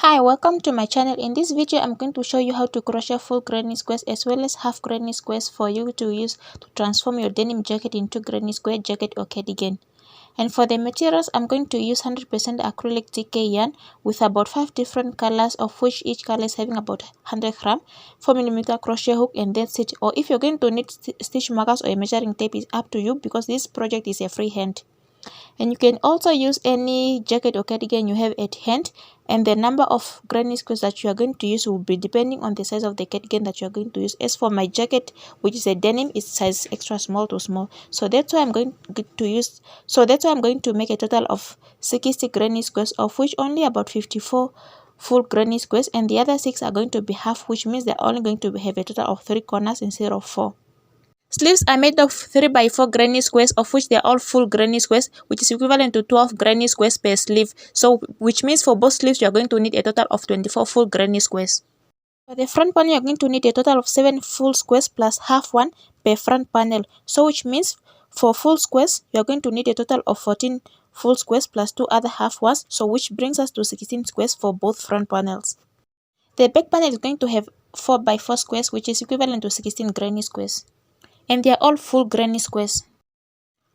Hi, welcome to my channel. In this video, I'm going to show you how to crochet full granny squares as well as half granny squares for you to use to transform your denim jacket into granny square jacket or cardigan. And for the materials, I'm going to use 100% acrylic TK yarn with about 5 different colors, of which each color is having about 100 gram, 4mm crochet hook, and that's it. Or if you're going to need stitch markers or a measuring tape, it's up to you because this project is a freehand. And you can also use any jacket or cardigan you have at hand, and the number of granny squares that you are going to use will be depending on the size of the cardigan that you are going to use. As for my jacket, which is a denim, it's size extra small to small, so that's why I'm going to make a total of 60 granny squares, of which only about 54 full granny squares and the other 6 are going to be half, which means they're only going to have a total of 3 corners instead of 4. Sleeves are made of 3x4 granny squares, of which they are all full granny squares, which is equivalent to 12 granny squares per sleeve. So, which means for both sleeves, you are going to need a total of 24 full granny squares. For the front panel, you are going to need a total of 7 full squares plus half one per front panel. So, which means for full squares, you are going to need a total of 14 full squares plus 2 other half ones. So, which brings us to 16 squares for both front panels. The back panel is going to have 4x4 squares, which is equivalent to 16 granny squares. And they are all full granny squares.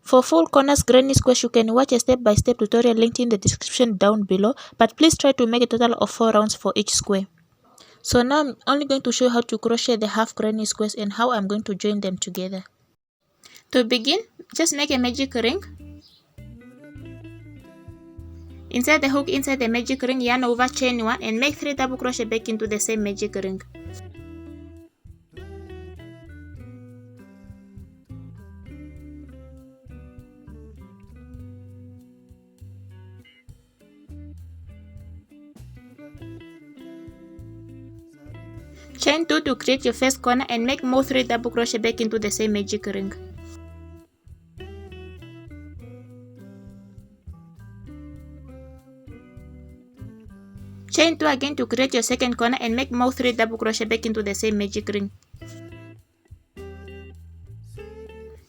For full corners granny squares, you can watch a step-by-step tutorial linked in the description down below, but please try to make a total of 4 rounds for each square. So now I'm only going to show you how to crochet the half granny squares and how I'm going to join them together. To begin, just make a magic ring. Insert the hook inside the magic ring, yarn over, chain 1 and make 3 double crochet back into the same magic ring. Chain 2 to create your first corner and make more 3 double crochet back into the same magic ring. Chain 2 again to create your second corner and make more 3 double crochet back into the same magic ring.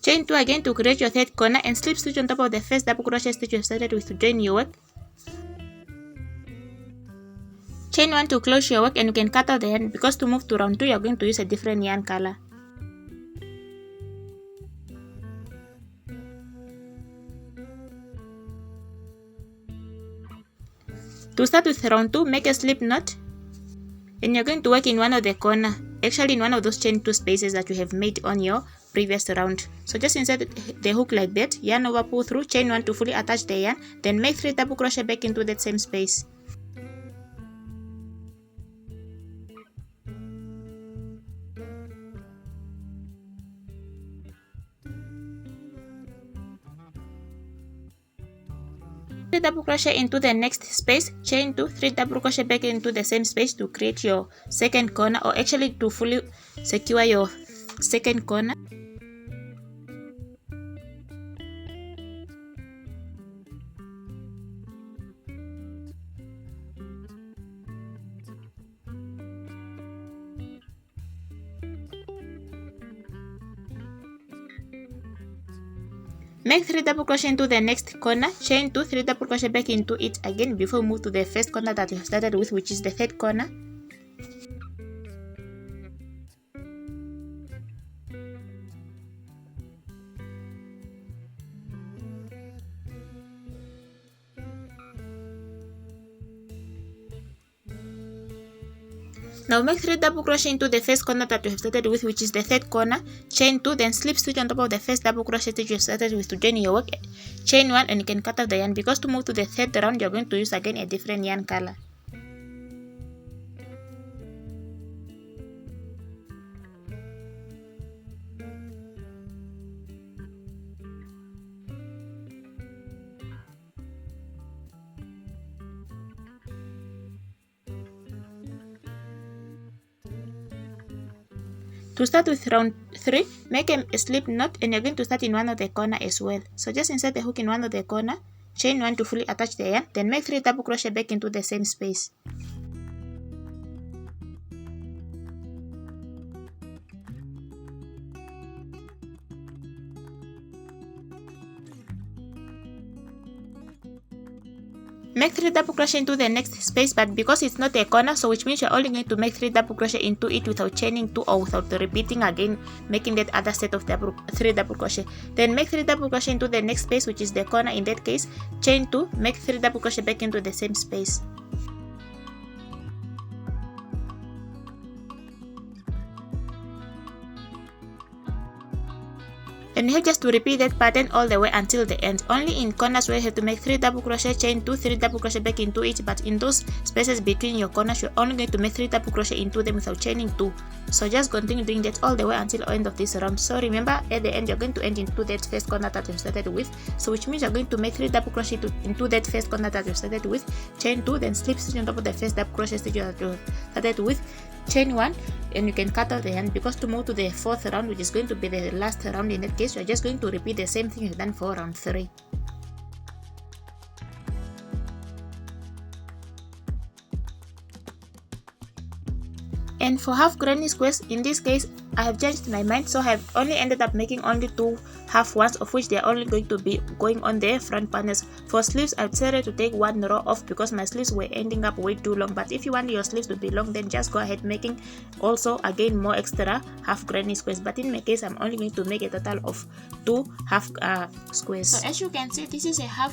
Chain 2 again to create your third corner and slip stitch on top of the first double crochet stitch you started with to join your work. Chain 1 to close your work and you can cut out the yarn because to move to round 2 you are going to use a different yarn color. To start with round 2, make a slip knot and you're going to work in one of the corner, actually in one of those chain 2 spaces that you have made on your previous round. So just insert the hook like that, yarn over, pull through, chain 1 to fully attach the yarn, then make 3 double crochet back into that same space. Double crochet into the next space, chain 2, 3 double crochet back into the same space to create your second corner, or actually to fully secure your second corner. Make 3 double crochet into the next corner, chain 2, 3 double crochet back into it again before you move to the first corner that you have started with, which is the third corner. Now make 3 double crochet into the first corner that you have started with, which is the third corner, chain 2, then slip stitch on top of the first double crochet stitch you have started with to join your work, chain 1 and you can cut off the yarn because to move to the third round you're going to use again a different yarn color. To start with round 3, make a slip knot and you're going to start in one of the corner as well. So just insert the hook in one of the corner, chain 1 to fully attach the yarn, then make 3 double crochet back into the same space. make 3 double crochet into the next space, but because it's not a corner, so which means you're only going to make 3 double crochet into it without chaining 2 or without repeating again, making that other set of 3 double crochet. Then make 3 double crochet into the next space, which is the corner. In that case, chain 2, make 3 double crochet back into the same space. And you have just to repeat that pattern all the way until the end. Only in corners where you have to make 3 double crochet, chain 2, 3 double crochet back into it, but in those spaces between your corners, you're only going to make 3 double crochet into them without chaining 2. So just continue doing that all the way until the end of this round. So remember, at the end you're going to end into that first corner that you started with, so which means you're going to make 3 double crochet into that first corner that you started with, chain 2, then slip stitch on top of the first double crochet stitch that you started with, chain 1, and you can cut out the hand, because to move to the 4th round, which is going to be the last round, in that case you're just going to repeat the same thing you've done for round 3. And for half granny squares, in this case I have changed my mind, so I have only ended up making only 2 half ones, of which they are only going to be going on the front panels. For sleeves, I decided to take 1 row off because my sleeves were ending up way too long, but if you want your sleeves to be long, then just go ahead making also again more extra half granny squares, but in my case I'm only going to make a total of 2 half squares. So as you can see, this is a half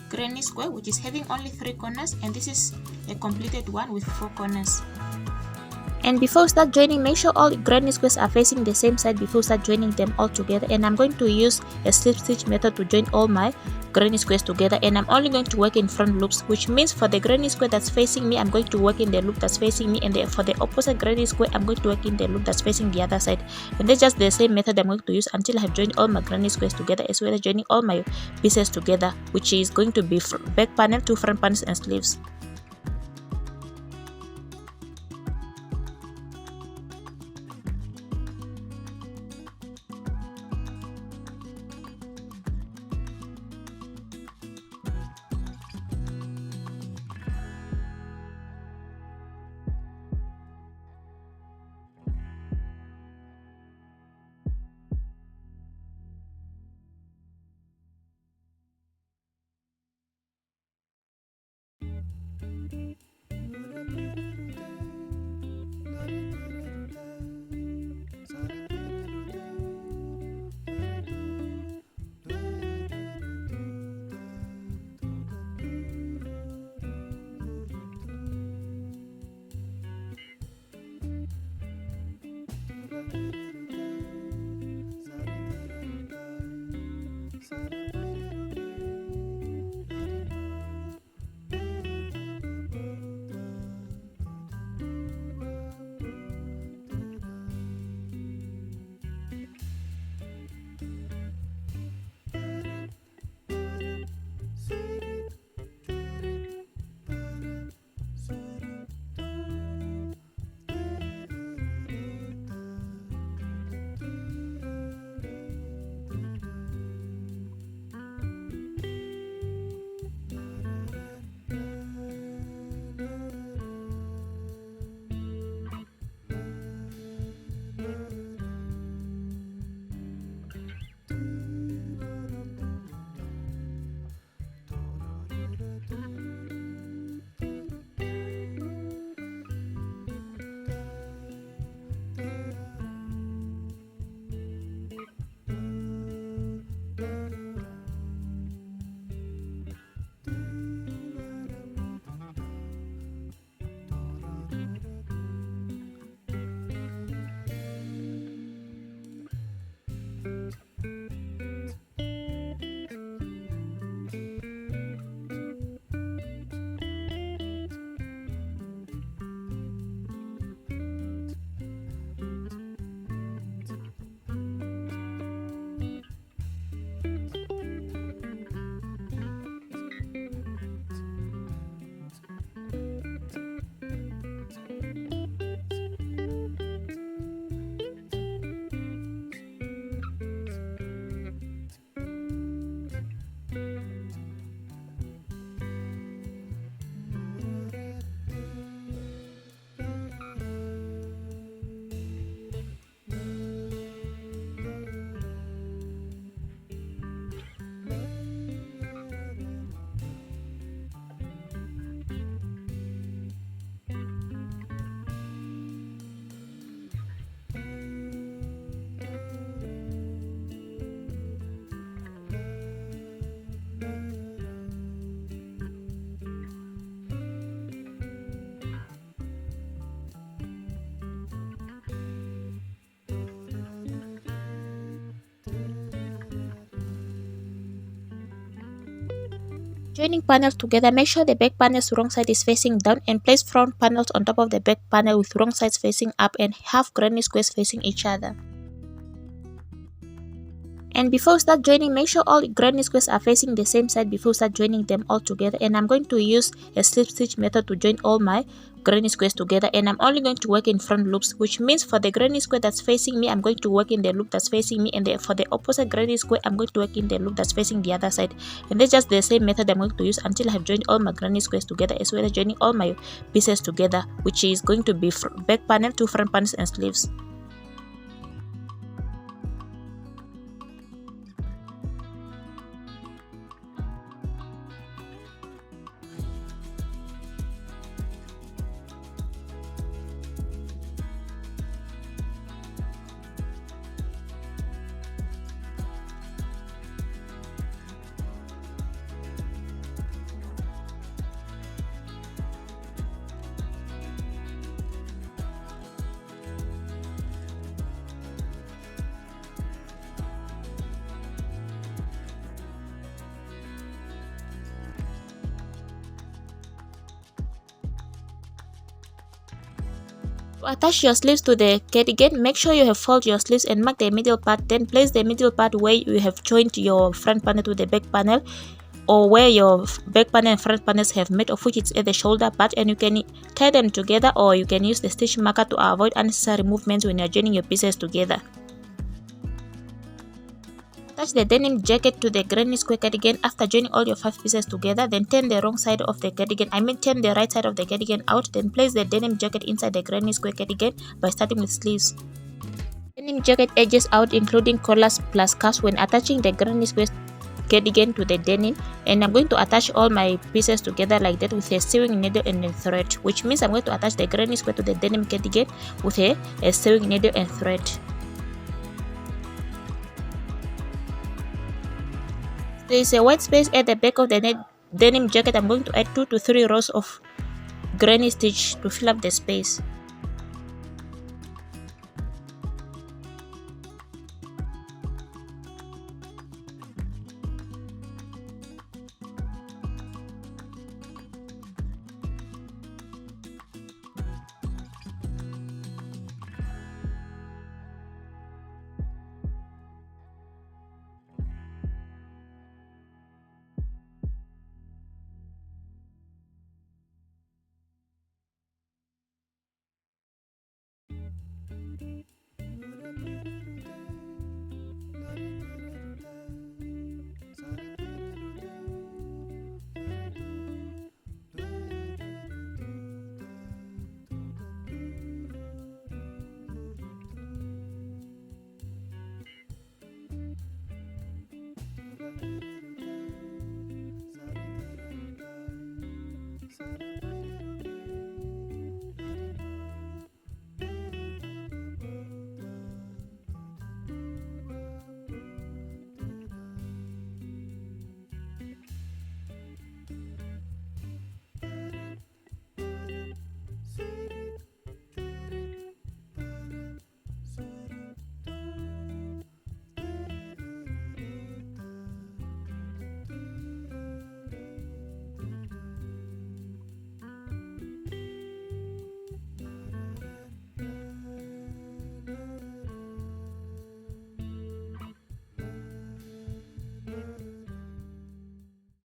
granny square which is having only 3 corners, and this is a completed one with 4 corners. And before you start joining, make sure all granny squares are facing the same side before you start joining them all together. And I'm going to use a slip stitch method to join all my granny squares together, and I'm only going to work in front loops, which means for the granny square that's facing me, I'm going to work in the loop that's facing me, and for the opposite granny square, I'm going to work in the loop that's facing the other side. And that's just the same method I'm going to use until I have joined all my granny squares together, as well as joining all my pieces together, which is going to be back panel, 2 front panels, and sleeves. Joining panels together, make sure the back panel's wrong side is facing down and place front panels on top of the back panel with wrong sides facing up and half granny squares facing each other. And before we start joining, make sure all granny squares are facing the same side before we start joining them all together. And I'm going to use a slip stitch method to join all my granny squares together, and I'm only going to work in front loops, which means for the granny square that's facing me, I'm going to work in the loop that's facing me, and for the opposite granny square, I'm going to work in the loop that's facing the other side. And that's just the same method I'm going to use until I have joined all my granny squares together, as well as joining all my pieces together, which is going to be back panel, two front panels, and sleeves. To attach your sleeves to the cardigan, make sure you have folded your sleeves and mark the middle part. Then place the middle part where you have joined your front panel to the back panel, or where your back panel and front panels have met, of which it's at the shoulder part, and you can tie them together, or you can use the stitch marker to avoid unnecessary movements when you're joining your pieces together. Attach the denim jacket to the granny square cardigan after joining all your 5 pieces together. Then turn the wrong side of the cardigan, turn the right side of the cardigan out. Then place the denim jacket inside the granny square cardigan by starting with sleeves. Denim jacket edges out including collars plus cuffs when attaching the granny square cardigan to the denim, and I'm going to attach all my pieces together like that with a sewing needle and a thread, which means I'm going to attach the granny square to the denim cardigan with a sewing needle and thread. There is a white space at the back of the denim jacket. I'm going to add 2 to 3 rows of granny stitch to fill up the space.